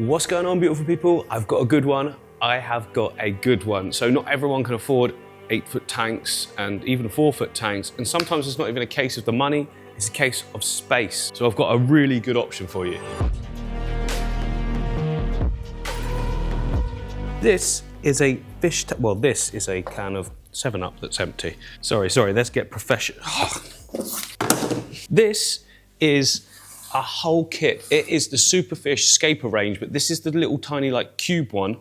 What's going on, beautiful people? I've got a good one. I have got a good one. So not everyone can afford 8-foot tanks and even 4-foot tanks. And sometimes it's not even a case of the money, it's a case of space. So I've got a really good option for you. This is a fish, well, this is a can of 7-Up that's empty. Sorry, let's get professional. This is a whole kit. It is the Superfish Scaper range, but this is the little tiny like cube one.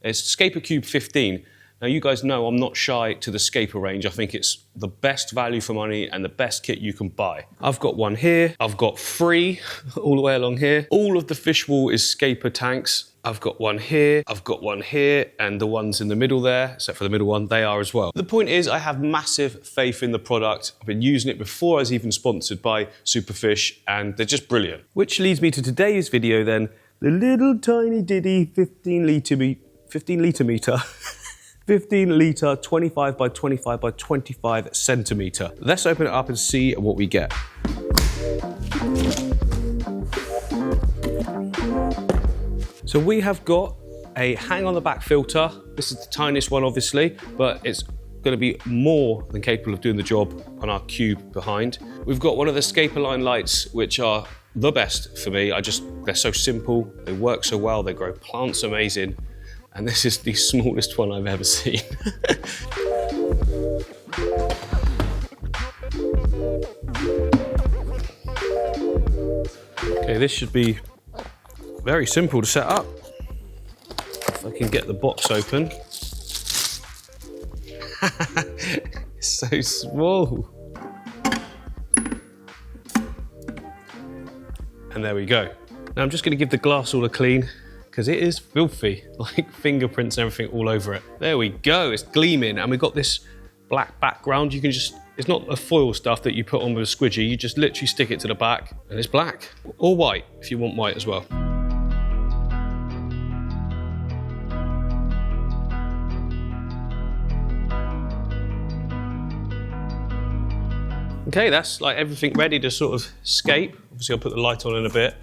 It's Scaper Cube 15. Now you guys know I'm not shy to the Scaper range. I think it's the best value for money and the best kit you can buy. I've got one here. I've got 3 all the way along here. All of the fish wall is Scaper tanks. I've got one here, I've got one here, and the ones in the middle there, except for the middle one, they are as well. The point is, I have massive faith in the product. I've been using it before I was even sponsored by Superfish, and they're just brilliant. Which leads me to today's video then, the little tiny ditty 15 litre meter, 15 litre, 25 by 25 by 25 centimetre. Let's open it up and see what we get. So we have got a hang on the back filter. This is the tiniest one obviously, but it's going to be more than capable of doing the job on our cube behind. We've got one of the Scaper line lights, which are the best for me. They're so simple, they work so well, they grow plants amazing. And this is the smallest one I've ever seen. Okay, this should be very simple to set up. If I can get the box open. It's so small. And there we go. Now I'm just going to give the glass all a clean because it is filthy, like fingerprints and everything all over it. There we go, it's gleaming, and we've got this black background. You can just, it's not a foil stuff that you put on with a squidgy, you just literally stick it to the back and it's black. Or white, if you want white as well. Okay, that's like everything ready to sort of scape. Obviously I'll put the light on in a bit.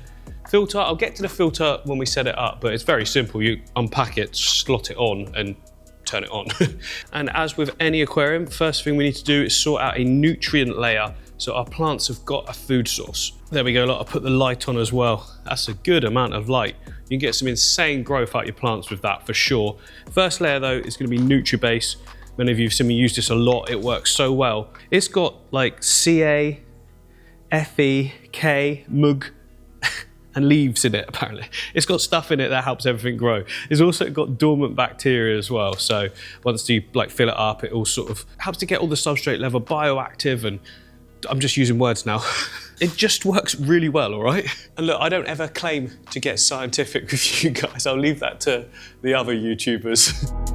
Filter, I'll get to the filter when we set it up, but it's very simple. You unpack it, slot it on and turn it on. And as with any aquarium, first thing we need to do is sort out a nutrient layer so our plants have got a food source. There we go, look, I'll put the light on as well. That's a good amount of light. You can get some insane growth out of your plants with that for sure. First layer though is going to be NutriBase. Many of you have seen me use this a lot, it works so well. It's got like Ca, Fe, K, Mug, and leaves in it apparently. It's got stuff in it that helps everything grow. It's also got dormant bacteria as well. So once you like fill it up, it all sort of helps to get all the substrate level bioactive, and I'm just using words now. It just works really well, all right? And look, I don't ever claim to get scientific with you guys. I'll leave that to the other YouTubers.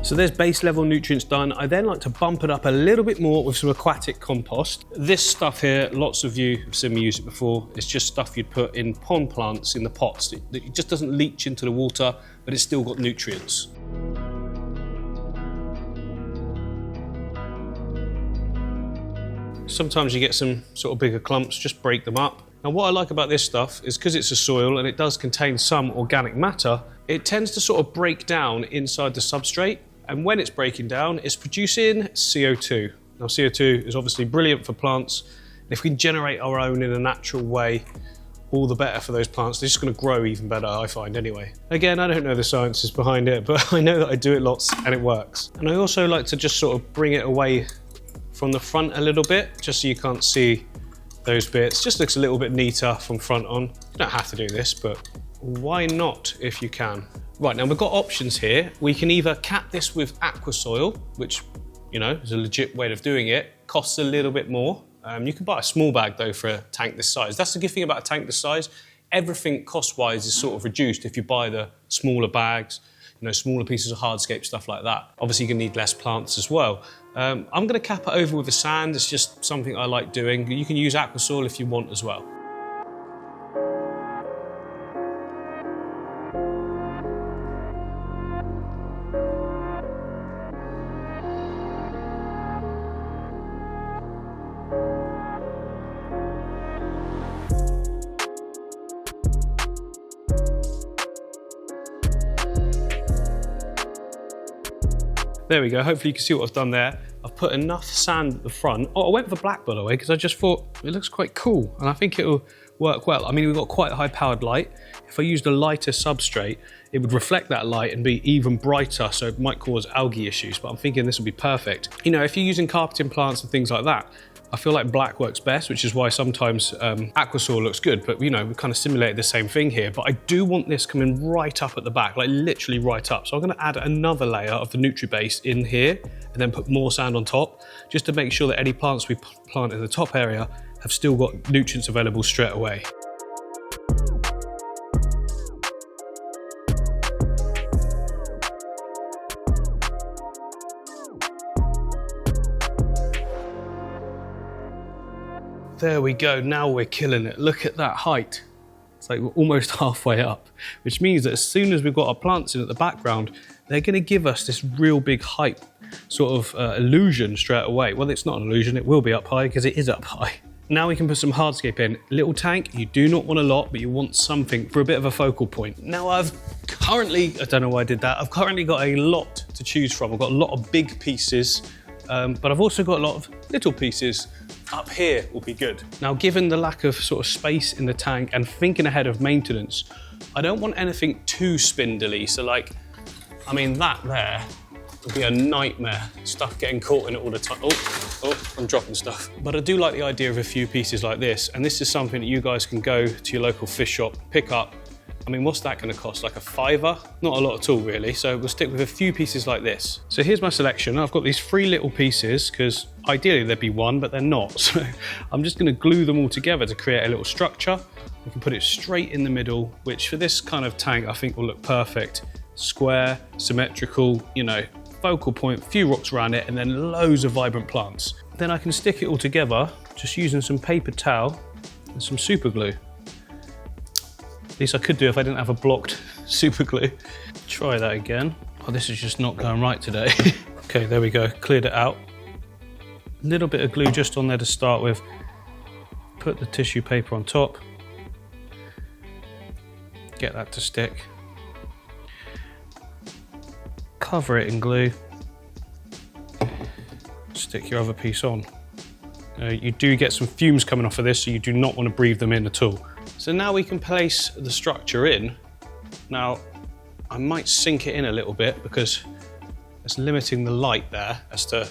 So there's base level nutrients done. I then like to bump it up a little bit more with some aquatic compost. This stuff here, lots of you have seen me use it before. It's just stuff you'd put in pond plants in the pots. It just doesn't leach into the water, but it's still got nutrients. Sometimes you get some sort of bigger clumps, just break them up. Now what I like about this stuff is because it's a soil and it does contain some organic matter, it tends to sort of break down inside the substrate. And when it's breaking down, it's producing CO2. Now CO2 is obviously brilliant for plants. And if we can generate our own in a natural way, all the better for those plants. They're just going to grow even better, I find anyway. Again, I don't know the sciences behind it, but I know that I do it lots and it works. And I also like to just sort of bring it away from the front a little bit, just so you can't see those bits. Just looks a little bit neater from front on. You don't have to do this, but why not if you can? Right, now we've got options here. We can either cap this with aqua soil, which, you know, is a legit way of doing it. Costs a little bit more. You can buy a small bag though for a tank this size. That's the good thing about a tank this size. Everything cost-wise is sort of reduced if you buy the smaller bags, you know, smaller pieces of hardscape, stuff like that. Obviously you're gonna need less plants as well. I'm gonna cap it over with the sand. It's just something I like doing. You can use aqua soil if you want as well. There we go, hopefully you can see what I've done there. I've put enough sand at the front. Oh, I went for black, by the way, because I just thought it looks quite cool, and I think it'll work well. I mean, we've got quite a high-powered light. If I used a lighter substrate, it would reflect that light and be even brighter, so it might cause algae issues, but I'm thinking this will be perfect. You know, if you're using carpeting plants and things like that, I feel like black works best, which is why sometimes aquasoil looks good, but you know, we kind of simulated the same thing here. But I do want this coming right up at the back, like literally right up. So I'm gonna add another layer of the NutriBase in here and then put more sand on top, just to make sure that any plants we plant in the top area have still got nutrients available straight away. There we go, now we're killing it. Look at that height. It's like we're almost halfway up, which means that as soon as we've got our plants in at the background, they're gonna give us this real big height sort of illusion straight away. Well, it's not an illusion, it will be up high because it is up high. Now we can put some hardscape in. Little tank, you do not want a lot, but you want something for a bit of a focal point. Now I've currently, I don't know why I did that, I've currently got a lot to choose from. I've got a lot of big pieces, but I've also got a lot of little pieces. Up here will be good. Now, given the lack of sort of space in the tank and thinking ahead of maintenance, I don't want anything too spindly. So like, I mean, that there would be a nightmare. Stuff getting caught in it all the time. Oh, I'm dropping stuff. But I do like the idea of a few pieces like this. And this is something that you guys can go to your local fish shop, pick up. I mean, what's that gonna cost? Like a $5? Not a lot at all, really. So we'll stick with a few pieces like this. So here's my selection. I've got these 3 little pieces, because ideally there'd be 1, but they're not. So I'm just gonna glue them all together to create a little structure. We can put it straight in the middle, which for this kind of tank, I think will look perfect. Square, symmetrical, you know, focal point, few rocks around it, and then loads of vibrant plants. Then I can stick it all together, just using some paper towel and some super glue. At least I could do if I didn't have a blocked super glue. Try that again. Oh, this is just not going right today. Okay, there we go, cleared it out. A little bit of glue just on there to start with. Put the tissue paper on top. Get that to stick. Cover it in glue. Stick your other piece on. You do get some fumes coming off of this, so you do not want to breathe them in at all. So now we can place the structure in. Now, I might sink it in a little bit because it's limiting the light there as to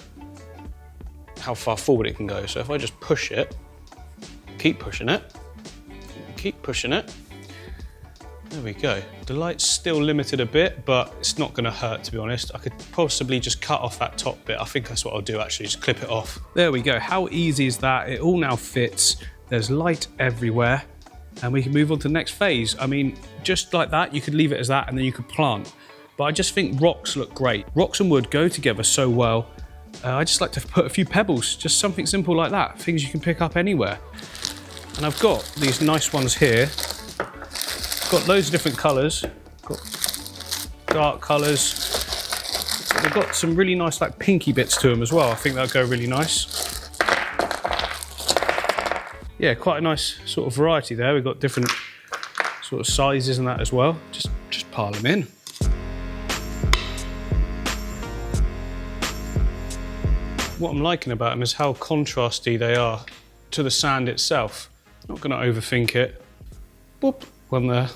how far forward it can go. So if I just push it, keep pushing it, there we go. The light's still limited a bit, but it's not gonna hurt, to be honest. I could possibly just cut off that top bit. I think that's what I'll do, actually, just clip it off. There we go, how easy is that? It all now fits. There's light everywhere. And we can move on to the next phase. I mean, just like that, you could leave it as that and then you could plant. But I just think rocks look great. Rocks and wood go together so well. I just like to put a few pebbles, just something simple like that, things you can pick up anywhere. And I've got these nice ones here. Got loads of different colours. Got dark colours. They've got some really nice like pinky bits to them as well. I think that'll go really nice. Yeah, quite a nice sort of variety there. We've got different sort of sizes and that as well. Just pile them in. What I'm liking about them is how contrasty they are to the sand itself. Not gonna overthink it. Boop, one there,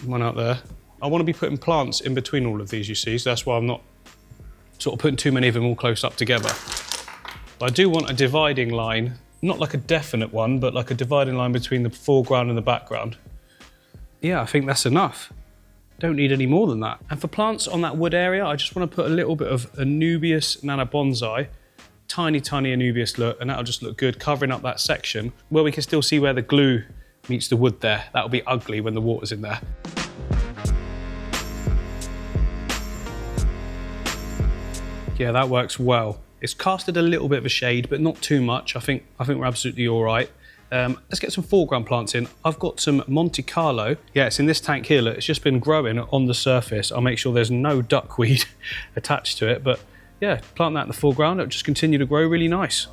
one out there. I wanna be putting plants in between all of these, you see, so that's why I'm not sort of putting too many of them all close up together. But I do want a dividing line. Not like a definite one, but like a dividing line between the foreground and the background. Yeah, I think that's enough. Don't need any more than that. And for plants on that wood area, I just want to put a little bit of Anubias Nana Bonsai, tiny Anubias look, and that'll just look good, covering up that section where we can still see where the glue meets the wood there. That'll be ugly when the water's in there. Yeah, that works well. It's casted a little bit of a shade, but not too much. I think we're absolutely all right. Let's get some foreground plants in. I've got some Monte Carlo. Yeah, it's in this tank here. Look, it's just been growing on the surface. I'll make sure there's no duckweed attached to it. But yeah, plant that in the foreground. It'll just continue to grow really nice.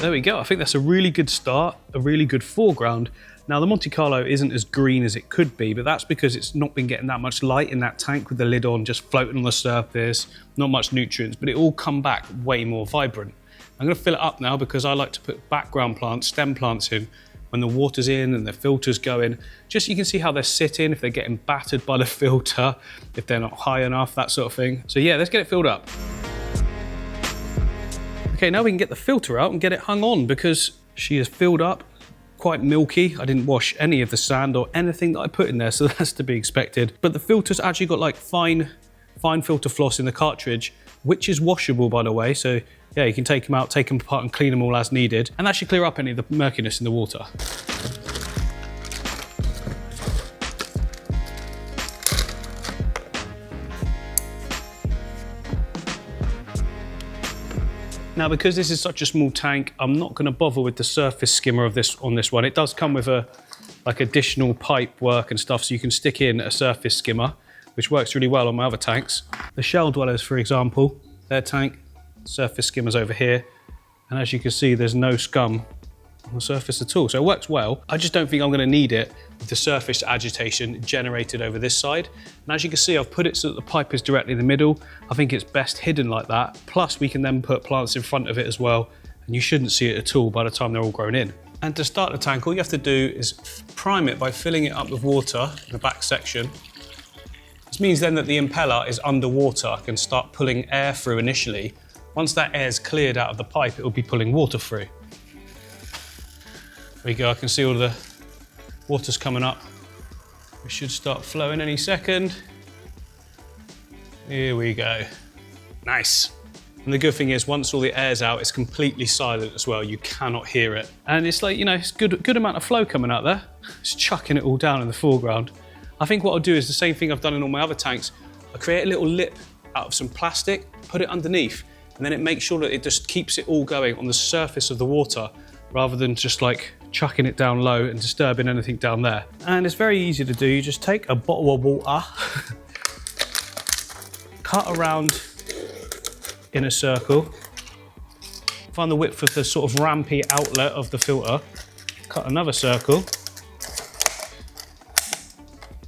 There we go. I think that's a really good start, a really good foreground. Now the Monte Carlo isn't as green as it could be, but that's because it's not been getting that much light in that tank with the lid on, just floating on the surface, not much nutrients, but it all come back way more vibrant. I'm going to fill it up now because I like to put background plants, stem plants in when the water's in and the filter's going. Just so you can see how they're sitting, if they're getting battered by the filter, if they're not high enough, that sort of thing. So yeah, let's get it filled up. Okay, now we can get the filter out and get it hung on because she is filled up, quite milky. I didn't wash any of the sand or anything that I put in there, so that's to be expected. But the filter's actually got like fine filter floss in the cartridge, which is washable, by the way. So yeah, you can take them out, take them apart and clean them all as needed. And that should clear up any of the murkiness in the water. Now, because this is such a small tank, I'm not going to bother with the surface skimmer of this on this one. It does come with a like additional pipe work and stuff, so you can stick in a surface skimmer, which works really well on my other tanks. The shell dwellers, for example, their tank, surface skimmer's over here, and as you can see, there's no scum on the surface at all, so it works well. I just don't think I'm going to need it with the surface agitation generated over this side. And as you can see, I've put it so that the pipe is directly in the middle. I think it's best hidden like that. Plus, we can then put plants in front of it as well, and you shouldn't see it at all by the time they're all grown in. And to start the tank, all you have to do is prime it by filling it up with water in the back section. This means then that the impeller is underwater, can start pulling air through initially. Once that air's cleared out of the pipe, it will be pulling water through. There we go, I can see all the water's coming up. It should start flowing any second. Here we go. Nice. And the good thing is, once all the air's out, it's completely silent as well. You cannot hear it. And it's like, you know, it's good amount of flow coming out there. It's chucking it all down in the foreground. I think what I'll do is the same thing I've done in all my other tanks. I create a little lip out of some plastic, put it underneath, and then it makes sure that it just keeps it all going on the surface of the water, rather than just like chucking it down low and disturbing anything down there. And it's very easy to do. You just take a bottle of water, cut around in a circle, find the width of the sort of rampy outlet of the filter, cut another circle,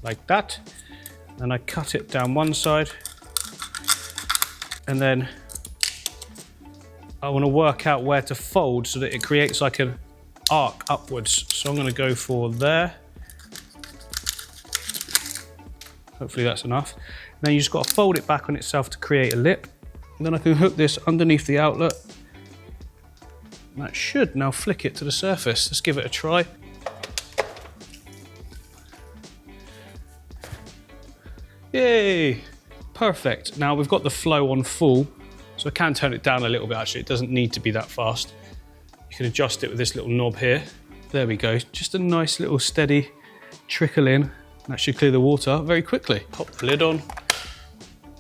like that, and I cut it down one side, and then I want to work out where to fold so that it creates like an arc upwards. So I'm going to go for there. Hopefully that's enough. Then you just got to fold it back on itself to create a lip. And then I can hook this underneath the outlet. And that should now flick it to the surface. Let's give it a try. Yay! Perfect. Now we've got the flow on full. So I can turn it down a little bit actually, it doesn't need to be that fast. You can adjust it with this little knob here. There we go, just a nice little steady trickle in. That should clear the water very quickly. Pop the lid on,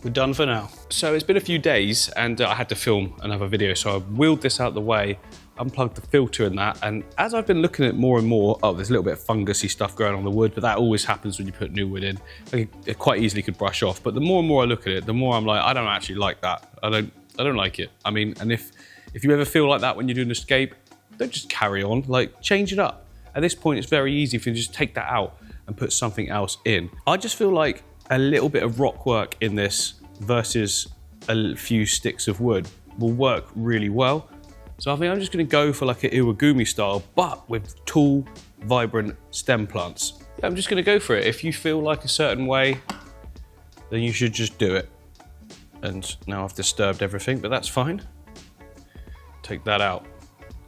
we're done for now. So it's been a few days and I had to film another video, so I wheeled this out the way, unplugged the filter and that, and as I've been looking at it more and more, oh, there's a little bit of fungusy stuff growing on the wood, but that always happens when you put new wood in. It quite easily could brush off, but the more and more I look at it, the more I'm like, I don't actually like that. I don't like it. I mean, and if you ever feel like that when you're doing an escape, don't just carry on, like change it up. At this point, it's very easy for you to just take that out and put something else in. I just feel like a little bit of rock work in this versus a few sticks of wood will work really well. So I think I'm just gonna go for like an iwagumi style, but with tall, vibrant stem plants. Yeah, I'm just gonna go for it. If you feel like a certain way, then you should just do it. And now I've disturbed everything, but that's fine. Take that out.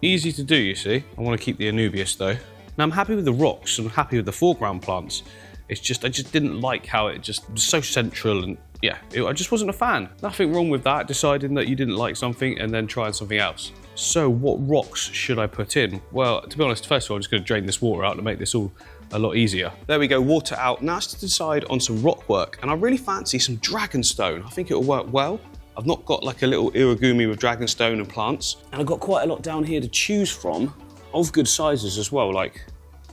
Easy to do, you see. I want to keep the Anubias though. Now I'm happy with the rocks, I'm happy with the foreground plants. It's just, I just didn't like how it just was so central and yeah, I just wasn't a fan. Nothing wrong with that, deciding that you didn't like something and then trying something else. So what rocks should I put in? Well, to be honest, first of all, I'm just gonna drain this water out to make this all a lot easier. There we go, water out. Now it's to decide on some rock work, and I really fancy some dragonstone. I think it'll work well. I've not got like a little iwagumi with dragonstone and plants, and I've got quite a lot down here to choose from of good sizes as well. Like,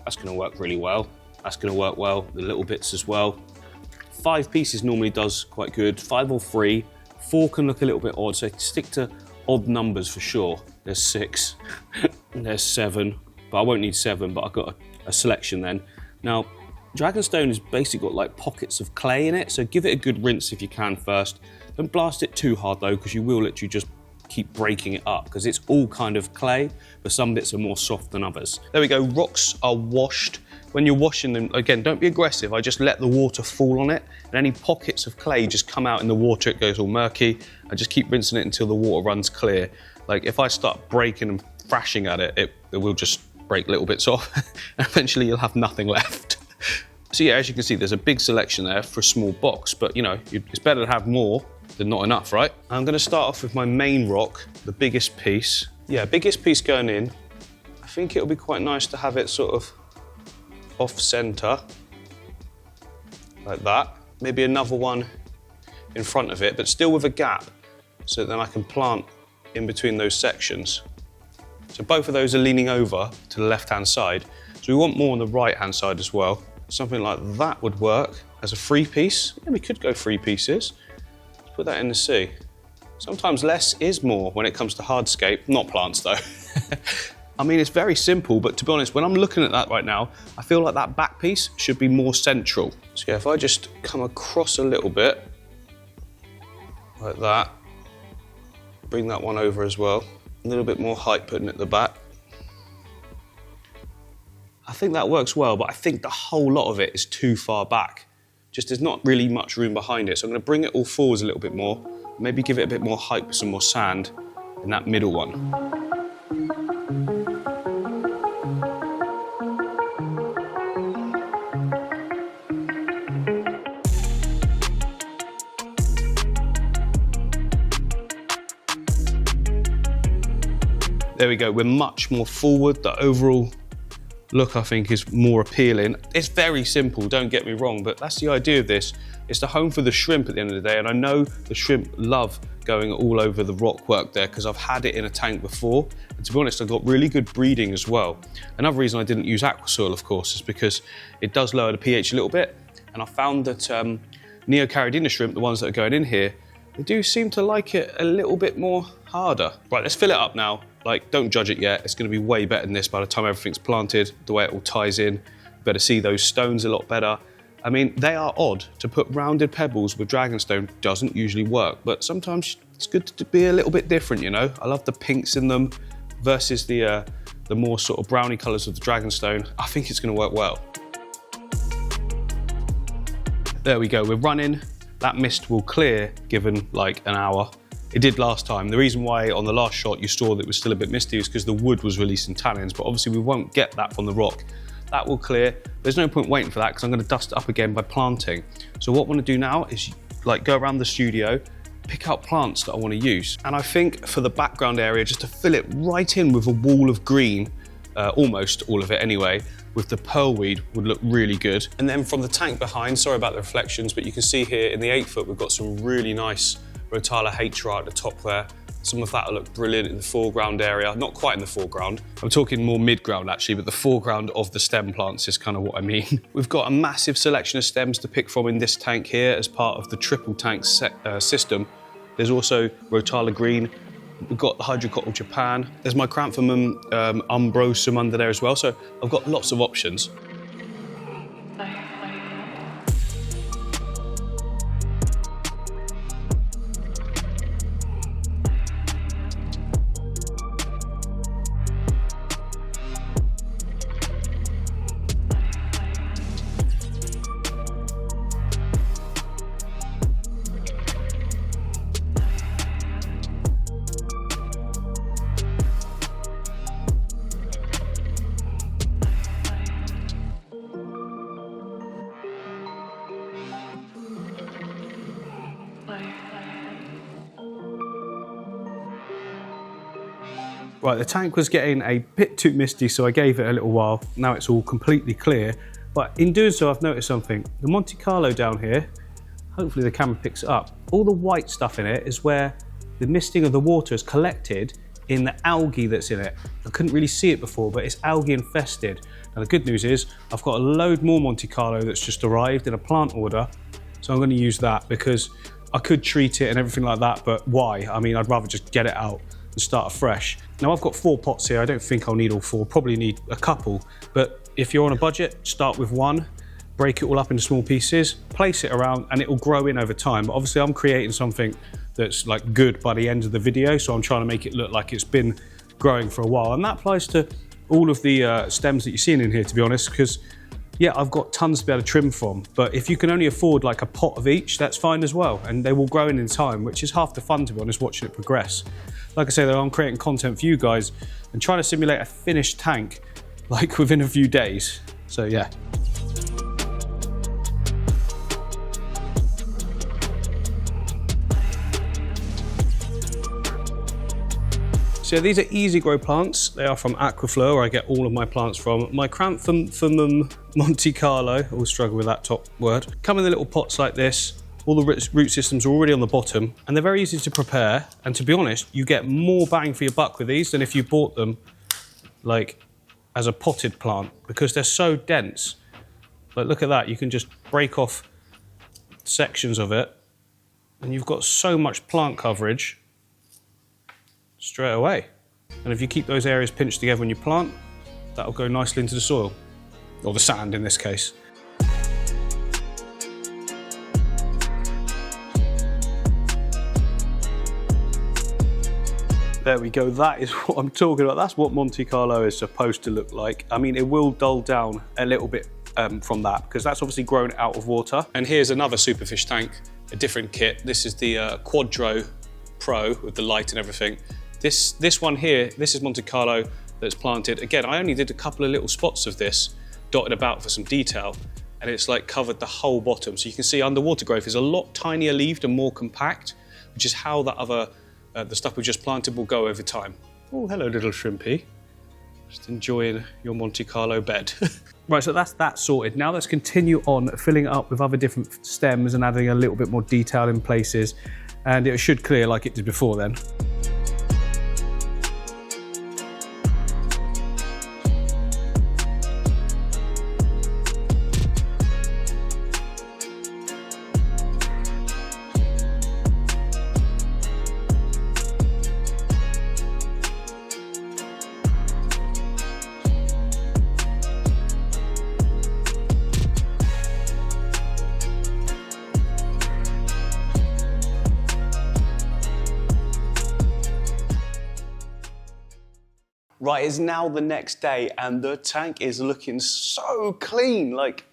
that's gonna work really well. That's gonna work well, the little bits as well. 5 pieces normally does quite good, 5 or 3. 4 can look a little bit odd, so stick to odd numbers for sure. There's 6, and there's 7, but I won't need 7, but I've got a selection then. Now, Dragonstone has basically got like pockets of clay in it, so give it a good rinse if you can first. Don't blast it too hard though, because you will literally just keep breaking it up, because it's all kind of clay, but some bits are more soft than others. There we go, rocks are washed. When you're washing them, again, don't be aggressive. I just let the water fall on it, and any pockets of clay just come out in the water, it goes all murky. I just keep rinsing it until the water runs clear. Like if I start breaking and thrashing at it, it will just break little bits off, and eventually you'll have nothing left. So yeah, as you can see, there's a big selection there for a small box, but you know, it's better to have more than not enough, right? I'm gonna start off with my main rock, the biggest piece. Yeah, biggest piece going in. I think it'll be quite nice to have it sort of off center, like that. Maybe another one in front of it, but still with a gap, so then I can plant in between those sections. So both of those are leaning over to the left-hand side, so we want more on the right-hand side as well. Something like that would work as a 3 piece. Yeah, we could go 3 pieces. Let's put that in the sea. Sometimes less is more when it comes to hardscape, not plants though. I mean, it's very simple, but to be honest, when I'm looking at that right now, I feel like that back piece should be more central. So yeah, if I just come across a little bit, like that, bring that one over as well. A little bit more height putting it at the back. I think that works well, but I think the whole lot of it is too far back. Just there's not really much room behind it. So I'm gonna bring it all forwards a little bit more, maybe give it a bit more height with some more sand in that middle one. There we go, we're much more forward. The overall look, I think, is more appealing. It's very simple, don't get me wrong, but that's the idea of this. It's the home for the shrimp at the end of the day, and I know the shrimp love going all over the rock work there because I've had it in a tank before, and to be honest, I got really good breeding as well. Another reason I didn't use aqua soil, of course, is because it does lower the pH a little bit, and I found that Neocaridina shrimp, the ones that are going in here, they do seem to like it a little bit more harder. Right, let's fill it up now. Like, don't judge it yet. It's gonna be way better than this by the time everything's planted, the way it all ties in. You better see those stones a lot better. I mean, they are odd. To put rounded pebbles with Dragonstone doesn't usually work, but sometimes it's good to be a little bit different, you know? I love the pinks in them versus the more sort of browny colors of the Dragonstone. I think it's gonna work well. There we go, we're running. That mist will clear given like an hour. It did last time. The reason why on the last shot you saw that it was still a bit misty is because the wood was releasing tannins, but obviously we won't get that from the rock. That will clear. There's no point waiting for that because I'm gonna dust it up again by planting. So what I wanna do now is like go around the studio, pick out plants that I wanna use. And I think for the background area, just to fill it right in with a wall of green, almost all of it anyway, with the pearlweed would look really good. And then from the tank behind, sorry about the reflections, but you can see here in the 8 foot, we've got some really nice Rotala HR at the top there. Some of that will look brilliant in the foreground area. Not quite in the foreground. I'm talking more mid-ground actually, but the foreground of the stem plants is kind of what I mean. We've got a massive selection of stems to pick from in this tank here as part of the triple tank system. There's also Rotala Green. We've got the Hydrocotyle Japan. There's my Chrysanthemum Umbrosum under there as well. So I've got lots of options. Right, the tank was getting a bit too misty, so I gave it a little while. Now it's all completely clear. But in doing so, I've noticed something. The Monte Carlo down here, hopefully the camera picks it up, all the white stuff in it is where the misting of the water is collected in the algae that's in it. I couldn't really see it before, but it's algae infested. Now the good news is, I've got a load more Monte Carlo that's just arrived in a plant order, so I'm gonna use that because I could treat it and everything like that, but why? I mean, I'd rather just get it out and start afresh. Now I've got 4 pots here. I don't think I'll need all 4, probably need a couple, but if you're on a budget, start with 1, break it all up into small pieces, place it around, and it will grow in over time. But obviously I'm creating something that's like good by the end of the video, so I'm trying to make it look like it's been growing for a while. And that applies to all of the stems that you're seeing in here, to be honest, because yeah, I've got tons to be able to trim from, but if you can only afford like a pot of each, that's fine as well. And they will grow in time, which is half the fun, to be honest, watching it progress. Like I say though, I'm creating content for you guys and trying to simulate a finished tank like within a few days. So yeah. So these are easy grow plants. They are from Aquaflow, where I get all of my plants from. My Chrysanthemum Monte Carlo, I always struggle with that top word, come in the little pots like this. All the root systems are already on the bottom, and they're very easy to prepare. And to be honest, you get more bang for your buck with these than if you bought them like as a potted plant, because they're so dense. Like look at that, you can just break off sections of it, and you've got so much plant coverage straight away. And if you keep those areas pinched together when you plant, that'll go nicely into the soil, or the sand in this case. There we go, that is what I'm talking about. That's what Monte Carlo is supposed to look like. I mean, it will dull down a little bit from that, because that's obviously grown out of water. And here's another superfish tank, a different kit. This is the Quadro Pro with the light and everything. This one here, this is Monte Carlo that's planted. Again, I only did a couple of little spots of this dotted about for some detail, and it's like covered the whole bottom. So you can see underwater growth is a lot tinier leaved and more compact, which is how that other, the stuff we just planted will go over time. Oh, hello little shrimpy. Just enjoying your Monte Carlo bed. Right, so that's that sorted. Now let's continue on filling it up with other different stems and adding a little bit more detail in places, and it should clear like it did before then. Right, it's now the next day and the tank is looking so clean, like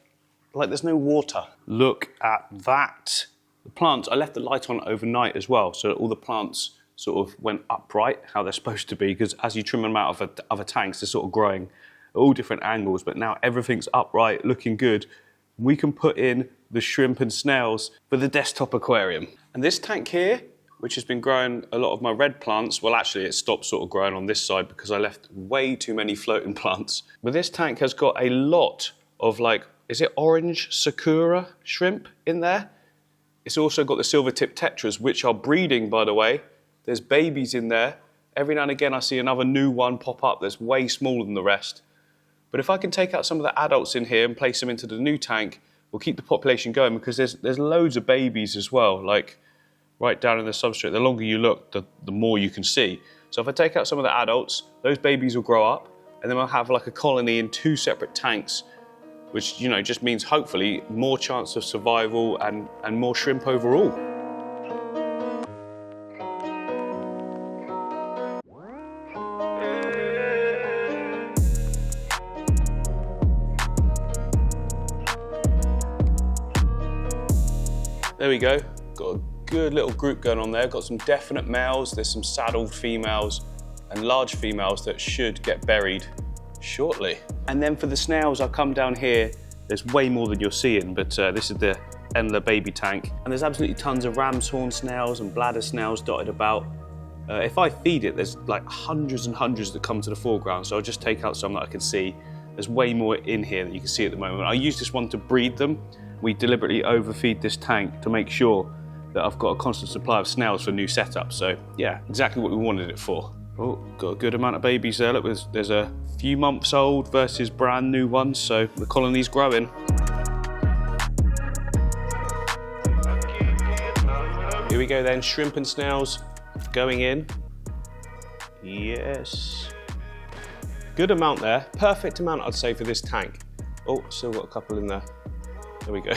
there's no water. Look at that. The plants, I left the light on overnight as well, so all the plants sort of went upright, how they're supposed to be, because as you trim them out of other tanks, they're sort of growing at all different angles, but now everything's upright, looking good. We can put in the shrimp and snails for the desktop aquarium. And this tank here, which has been growing a lot of my red plants, well actually it stopped sort of growing on this side because I left way too many floating plants. But this tank has got a lot of like, is it orange sakura shrimp in there? It's also got the silver tip tetras, which are breeding, by the way. There's babies in there. Every now and again I see another new one pop up that's way smaller than the rest. But if I can take out some of the adults in here and place them into the new tank, we'll keep the population going, because there's loads of babies as well, like right down in the substrate. The longer you look, the more you can see. So if I take out some of the adults, those babies will grow up, and then we'll have like a colony in 2 separate tanks, which, you know, just means hopefully more chance of survival and more shrimp overall. There we go. Got a good little group going on there. Got some definite males, there's some saddled females and large females that should get buried shortly. And then for the snails, I'll come down here. There's way more than you're seeing, but this is the Endler baby tank. And there's absolutely tons of ram's horn snails and bladder snails dotted about. If I feed it, there's like hundreds and hundreds that come to the foreground, so I'll just take out some that I can see. There's way more in here that you can see at the moment. I use this one to breed them. We deliberately overfeed this tank to make sure that I've got a constant supply of snails for new setups. So yeah, exactly what we wanted it for. Oh, got a good amount of babies there. Look, there's a few months old versus brand new ones, so the colony's growing. Here we go then, shrimp and snails going in. Yes. Good amount there, perfect amount I'd say for this tank. Oh, still got a couple in there. There we go.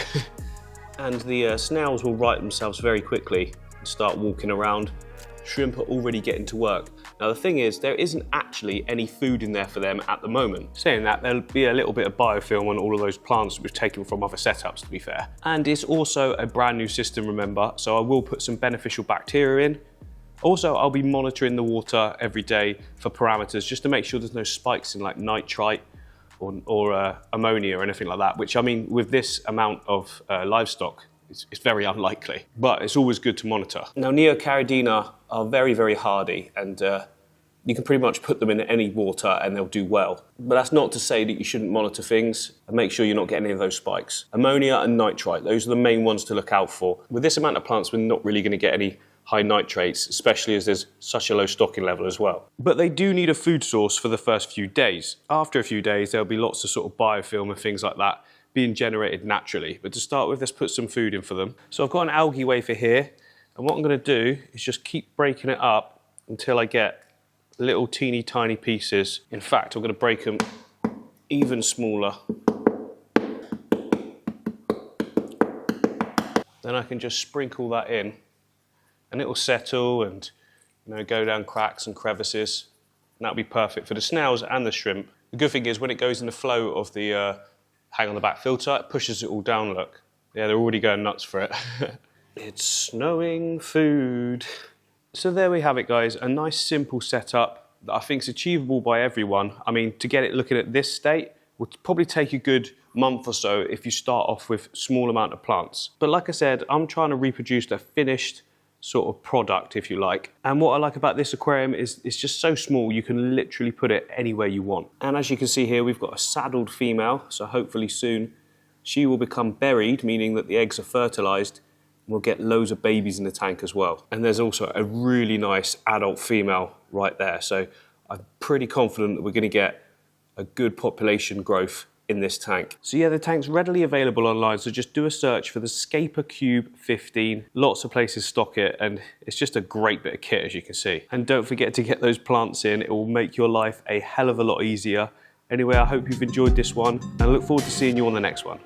And the snails will right themselves very quickly and start walking around. Shrimp are already getting to work. Now the thing is, there isn't actually any food in there for them at the moment. Saying that, there'll be a little bit of biofilm on all of those plants that we've taken from other setups, to be fair. And it's also a brand new system, remember, so I will put some beneficial bacteria in. Also, I'll be monitoring the water every day for parameters, just to make sure there's no spikes in like nitrite or ammonia or anything like that, which, I mean, with this amount of livestock, it's very unlikely, but it's always good to monitor. Now, Neocaridina are very, very hardy, and you can pretty much put them in any water and they'll do well. But that's not to say that you shouldn't monitor things and make sure you're not getting any of those spikes. Ammonia and nitrite, those are the main ones to look out for. With this amount of plants, we're not really going to get any high nitrates, especially as there's such a low stocking level as well. But they do need a food source for the first few days. After a few days, there'll be lots of sort of biofilm and things like that being generated naturally. But to start with, let's put some food in for them. So I've got an algae wafer here, and what I'm going to do is just keep breaking it up until I get little teeny tiny pieces. In fact, I'm going to break them even smaller. Then I can just sprinkle that in, and it will settle and, you know, go down cracks and crevices. And that'll be perfect for the snails and the shrimp. The good thing is when it goes in the flow of the hang on the back filter, it pushes it all down, look. Yeah, they're already going nuts for it. It's snowing food. So there we have it, guys. A nice simple setup that I think is achievable by everyone. I mean, to get it looking at this state would probably take a good month or so if you start off with small amount of plants. But like I said, I'm trying to reproduce a finished sort of product, if you like. And what I like about this aquarium is it's just so small, you can literally put it anywhere you want. And as you can see here, we've got a saddled female, so hopefully soon she will become berried, meaning that the eggs are fertilized, and we'll get loads of babies in the tank as well. And there's also a really nice adult female right there, so I'm pretty confident that we're going to get a good population growth in this tank. So yeah, the tank's readily available online, so just do a search for the Scaper Cube 15. Lots of places stock it, and it's just a great bit of kit, as you can see. And don't forget to get those plants in, it will make your life a hell of a lot easier. Anyway, I hope you've enjoyed this one, and I look forward to seeing you on the next one.